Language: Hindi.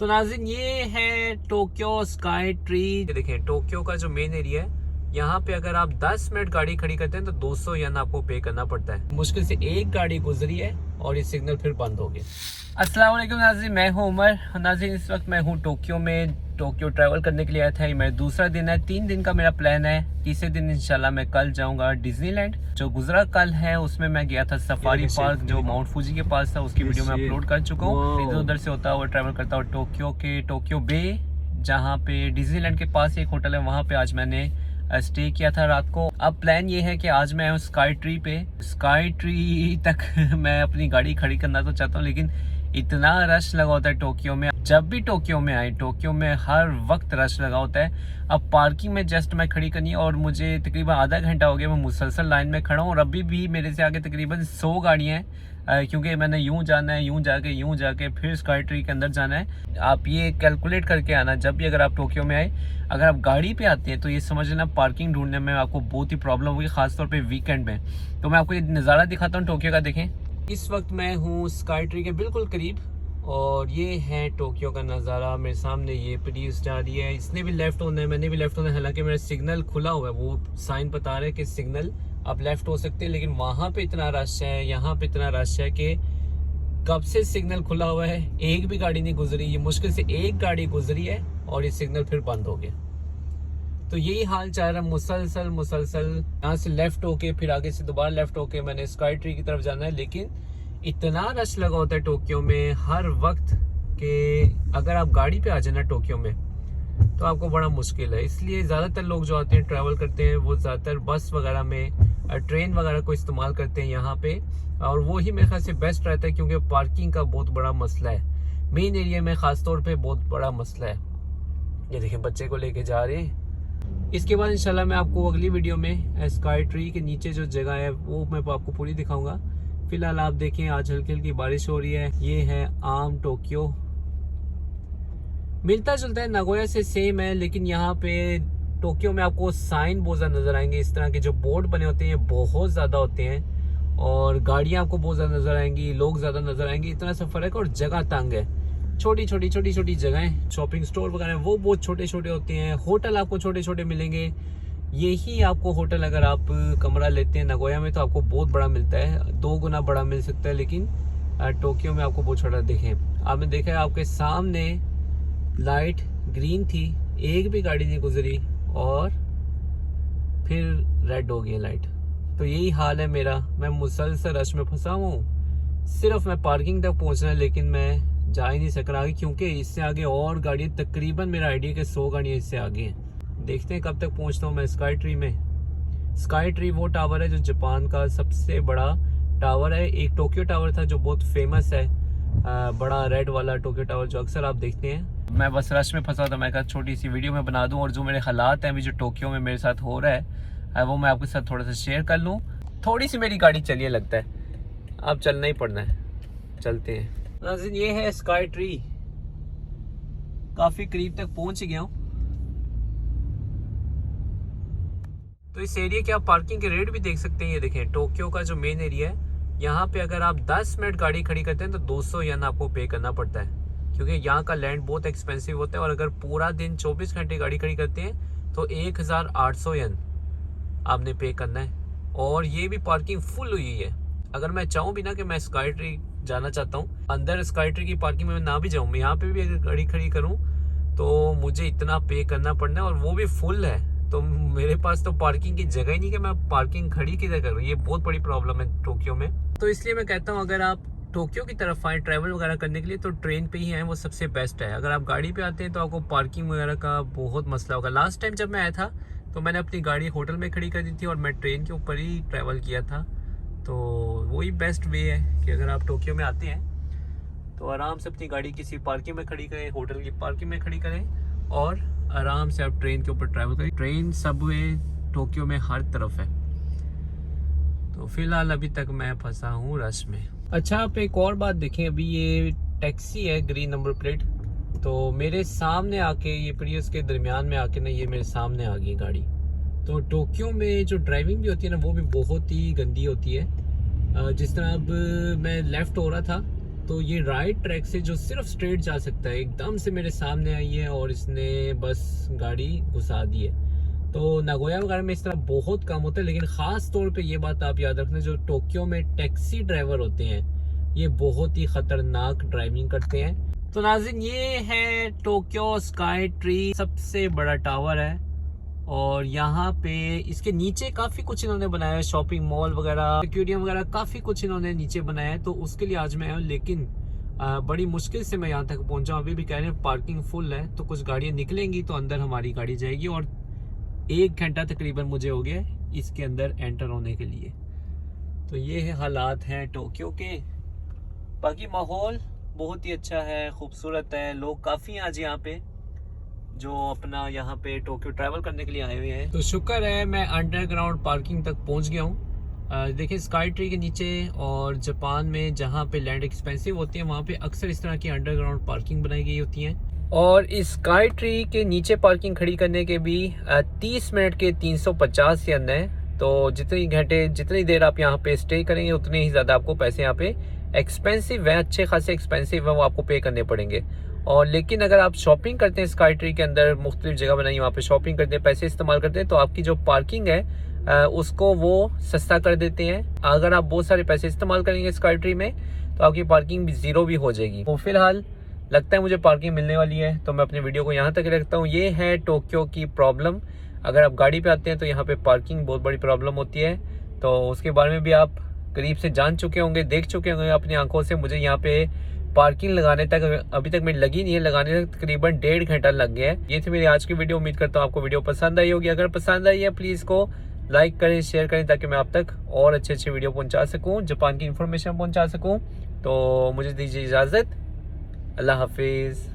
तो नाज़रीन ये है टोक्यो स्काई ट्री। देखें टोक्यो का जो मेन एरिया है, यहाँ पे अगर आप 10 मिनट गाड़ी खड़ी करते हैं तो 200 येन आपको पे करना पड़ता है। मुश्किल से एक गाड़ी गुजरी है और ये सिग्नल फिर बंद हो गया। अस्सलाम वालेकुम नाज़रीन, मैं हूँ उमर। नाज़रीन इस वक्त मैं हूँ टोक्यो में। टोक्यो ट्रैवल करने के लिए आया था। ये मेरा दूसरा दिन है, 3 दिन का मेरा प्लान है। तीसरे दिन इंशाल्लाह मैं कल जाऊंगा डिज्नीलैंड। जो गुजरा कल है उसमें मैं गया था सफारी पार्क जो माउंट फूजी के पास था, उसकी वीडियो मैं अपलोड कर चुका हूँ। इधर उधर से होता हुआ ट्रैवल करता हूँ टोक्यो के टोक्यो बे, जहाँ पे डिज्नीलैंड के पास एक होटल है, वहाँ पे आज मैंने स्टे किया था रात को। अब प्लान ये है कि आज मैं स्काई ट्री पे, स्काई ट्री तक मैं अपनी गाड़ी खड़ी करना तो चाहता हूँ, लेकिन इतना रश लगा होता है टोक्यो में। जब भी टोक्यो में आए, टोक्यो में हर वक्त रश लगा होता है। अब पार्किंग में जस्ट मैं खड़ी करनी है और मुझे तकरीबन आधा घंटा हो गया मैं मुसलसल लाइन में खड़ा हूँ और अभी भी मेरे से आगे तकरीबन 100 गाड़ियाँ हैं, क्योंकि मैंने यूं जाना है, यूं जाके फिर स्काई ट्री के अंदर जाना है। आप ये कैलकुलेट करके आना जब भी अगर आप टोक्यो में आए। अगर आप गाड़ी पे आते हैं तो ये समझ लेना पार्किंग ढूंढने में आपको बहुत ही प्रॉब्लम होगी, खासतौर पे वीकेंड में। तो मैं आपको ये नज़ारा दिखाता हूँ टोक्यो का। देखें इस वक्त मैं हूँ स्काई ट्री के बिल्कुल करीब और ये है टोक्यो का नज़ारा। मेरे सामने ये प्रीस जा रही है, इसने भी लेफ्ट होना है, मैंने भी लेफ्ट होना है। हालांकि मेरा सिग्नल खुला हुआ है, वो साइन बता रहा है कि सिग्नल आप लेफ्ट हो सकते हैं, लेकिन वहाँ पे इतना रश है, यहाँ पे इतना रश है कि कब से सिग्नल खुला हुआ है एक भी गाड़ी नहीं गुजरी। ये मुश्किल से एक गाड़ी गुजरी है और ये सिग्नल फिर बंद हो गया। तो यही हाल चाह रहा है मुसलसल यहाँ से लेफ्ट होके फिर आगे से दोबारा लेफ्ट होके मैंने स्काई ट्री की तरफ जाना है। लेकिन इतना रश लगा होता है टोक्यो में हर वक्त कि अगर आप गाड़ी पे आ जाए ना टोक्यो में तो आपको बड़ा मुश्किल है। इसलिए ज़्यादातर लोग जो आते हैं ट्रैवल करते हैं वो ज़्यादातर बस वगैरह में, ट्रेन वगैरह को इस्तेमाल करते हैं यहाँ पे, और वो ही मेरे ख्याल से बेस्ट रहता है, क्योंकि पार्किंग का बहुत बड़ा मसला है मेन एरिया में, ख़ासतौर पे बहुत बड़ा मसला है। ये देखें बच्चे को लेके जा रहे हैं। इसके बाद इंशाल्लाह मैं आपको अगली वीडियो में स्काई ट्री के नीचे जो जगह है वो मैं आपको पूरी दिखाऊंगा। फिलहाल आप देखें आज हल्की हल्की बारिश हो रही है। ये है आम टोक्यो, मिलता जुलता है नागोया से सेम है, लेकिन यहाँ पे टोक्यो में आपको साइन बहुत ज़्यादा नज़र आएंगे। इस तरह के जो बोर्ड बने होते हैं ये बहुत ज़्यादा होते हैं और गाड़ियाँ आपको बहुत ज़्यादा नज़र आएंगी, लोग ज़्यादा नज़र आएंगे। इतना सा फ़र्क है और जगह तंग है, छोटी छोटी जगहें। शॉपिंग स्टोर वगैरह वो बहुत छोटे छोटे होते हैं। होटल आपको छोटे छोटे मिलेंगे। यही आपको होटल अगर आप कमरा लेते हैं नागोया में तो आपको बहुत बड़ा मिलता है, 2 गुना बड़ा मिल सकता है, लेकिन टोक्यो में आपको बहुत छोटा। देखें आपने देखा है आपके सामने लाइट ग्रीन थी, एक भी गाड़ी नहीं गुजरी और फिर रेड हो गई लाइट। तो यही हाल है मेरा, मैं मुसलसल रश में फंसा हूँ। सिर्फ मैं पार्किंग तक पहुँचना है लेकिन मैं जा ही नहीं सक रहा क्योंकि इससे आगे और गाड़ी, तकरीबन मेरा आइडिया के 100 गाड़ियाँ इससे आगे हैं। देखते हैं कब तक पहुंचता हूं मैं स्काई ट्री में। स्काई ट्री वो टावर है जो जापान का सबसे बड़ा टावर है। एक टोक्यो टावर था जो बहुत फेमस है, बड़ा रेड वाला टोक्यो टावर जो अक्सर आप देखते हैं। मैं बस रश में फंसा था, मैं कहा छोटी सी वीडियो में बना दूं और जो मेरे हालात हैं अभी जो टोक्यो में मेरे साथ हो रहा है वो मैं आपके साथ थोड़ा सा शेयर कर लूँ। थोड़ी सी मेरी गाड़ी चलिए लगता है, अब चलना ही पड़ना है, चलते हैं। नाज़रीन ये है स्काई ट्री, काफ़ी करीब तक पहुँच गया हूँ। तो इस एरिया के आप पार्किंग के रेट भी देख सकते हैं। ये देखें टोक्यो का जो मेन एरिया है, यहाँ पे अगर आप 10 मिनट गाड़ी खड़ी करते हैं तो 200 येन आपको पे करना पड़ता है, क्योंकि यहाँ का लैंड बहुत एक्सपेंसिव होता है। और अगर पूरा दिन 24 घंटे गाड़ी खड़ी करते हैं तो 1800 येन आपने पे करना है। और ये भी पार्किंग फुल हुई है। अगर मैं चाहूँ भी ना कि मैं स्काई ट्री जाना चाहता हूँ, अंदर स्काई ट्री की पार्किंग में ना भी जाऊँ, मैं यहाँ पे भी अगर गाड़ी खड़ी करूँ तो मुझे इतना पे करना पड़ना है और वो भी फुल है। तो मेरे पास तो पार्किंग की जगह ही नहीं कि मैं पार्किंग खड़ी किधर करूँ। ये बहुत बड़ी प्रॉब्लम है टोक्यो में। तो इसलिए मैं कहता हूँ अगर आप टोक्यो की तरफ आए ट्रैवल वगैरह करने के लिए तो ट्रेन पे ही आए, वो सबसे बेस्ट है। अगर आप गाड़ी पे आते हैं तो आपको पार्किंग वगैरह का बहुत मसला होगा। लास्ट टाइम जब मैं आया था तो मैंने अपनी गाड़ी होटल में खड़ी कर दी थी और मैं ट्रेन के ऊपर ही ट्रैवल किया था। तो वही बेस्ट वे है कि अगर आप टोक्यो में आते हैं तो आराम से अपनी गाड़ी किसी पार्किंग में खड़ी करें, होटल की पार्किंग में खड़ी करें और आराम से आप ट्रेन के ऊपर ट्रैवल करें। ट्रेन सबवे टोक्यो में हर तरफ है। तो फिलहाल अभी तक मैं फंसा हूँ रश में। अच्छा आप एक और बात देखें, अभी ये टैक्सी है ग्रीन नंबर प्लेट, तो मेरे सामने आके ये प्रियस के दरमियान में आके ना ये मेरे सामने आ गई गाड़ी। तो टोक्यो में जो ड्राइविंग भी होती है ना वो भी बहुत ही गंदी होती है। जिस तरह अब मैं लेफ़्ट हो रहा था तो ये राइट ट्रैक से जो सिर्फ स्ट्रेट जा सकता है एकदम से मेरे सामने आई है और इसने बस गाड़ी घुसा दी है। तो नागोया वगैरह में इस तरह बहुत कम होता है, लेकिन ख़ास तौर पे ये बात आप याद रखना, जो टोक्यो में टैक्सी ड्राइवर होते हैं ये बहुत ही ख़तरनाक ड्राइविंग करते हैं। तो नाज़रीन, ये है टोक्यो स्काई ट्री, सबसे बड़ा टावर है और यहाँ पे इसके नीचे काफ़ी कुछ इन्होंने बनाया है, शॉपिंग मॉल वगैरह, एक्वेरियम वगैरह, काफ़ी कुछ इन्होंने नीचे बनाया है। तो उसके लिए आज मैं आया हूँ, लेकिन बड़ी मुश्किल से मैं यहाँ तक पहुँचा। अभी भी कह रहे हैं पार्किंग फुल है, तो कुछ गाड़ियाँ निकलेंगी तो अंदर हमारी गाड़ी जाएगी और 1 घंटा तकरीबन मुझे हो गया इसके अंदर एंटर होने के लिए। तो ये है हालात हैं टोक्यो के। बाकी माहौल बहुत ही अच्छा है, खूबसूरत है, लोग काफ़ी हैं आज यहाँ पे जो अपना यहाँ पे टोक्यो ट्रैवल करने के लिए आए हुए हैं। तो शुक्र है मैं अंडरग्राउंड पार्किंग तक पहुँच गया हूँ। देखिए स्काई ट्री के नीचे और जापान में जहाँ पे लैंड एक्सपेंसिव होती है वहाँ पे अक्सर इस तरह की अंडरग्राउंड पार्किंग बनाई गई होती हैं। और इस स्काई ट्री के नीचे पार्किंग खड़ी करने के भी 30 मिनट के 350 येन है। तो जितनी देर आप यहाँ पे स्टे करेंगे उतने ही ज़्यादा आपको पैसे यहाँ पे एक्सपेंसिव है, अच्छे खासे एक्सपेंसिव है, वो आपको पे करने पड़ेंगे। और लेकिन अगर आप शॉपिंग करते हैं स्काई ट्री के अंदर, मुख्तलिफ जगह बनाई वहाँ पे शॉपिंग करते हैं, पैसे इस्तेमाल करते हैं, तो आपकी जो पार्किंग है उसको वो सस्ता कर देते हैं। अगर आप बहुत सारे पैसे इस्तेमाल करेंगे स्काई ट्री में तो आपकी पार्किंग भी ज़ीरो भी हो जाएगी। तो फिलहाल लगता है मुझे पार्किंग मिलने वाली है, तो मैं अपनी वीडियो को यहाँ तक रखता हूँ। ये है टोक्यो की प्रॉब्लम। अगर आप गाड़ी पे आते हैं तो यहाँ पे पार्किंग बहुत बड़ी प्रॉब्लम होती है, तो उसके बारे में भी आप करीब से जान चुके होंगे, देख चुके होंगे अपनी आंखों से। मुझे यहाँ पे पार्किंग लगाने तक अभी तक मेरी लगी नहीं है, लगाने तक तकरीबन 1.5 घंटा लग गया है। ये थी मेरी आज की वीडियो। उम्मीद करता हूँ आपको वीडियो पसंद आई होगी। अगर पसंद आई है प्लीज़ को लाइक करें, शेयर करें, ताकि मैं आप तक और अच्छे वीडियो पहुँचा सकूँ, जापान की इन्फॉर्मेशन पहुँचा सकूँ। तो मुझे दीजिए इजाज़त। अल्लाह हाफिज़।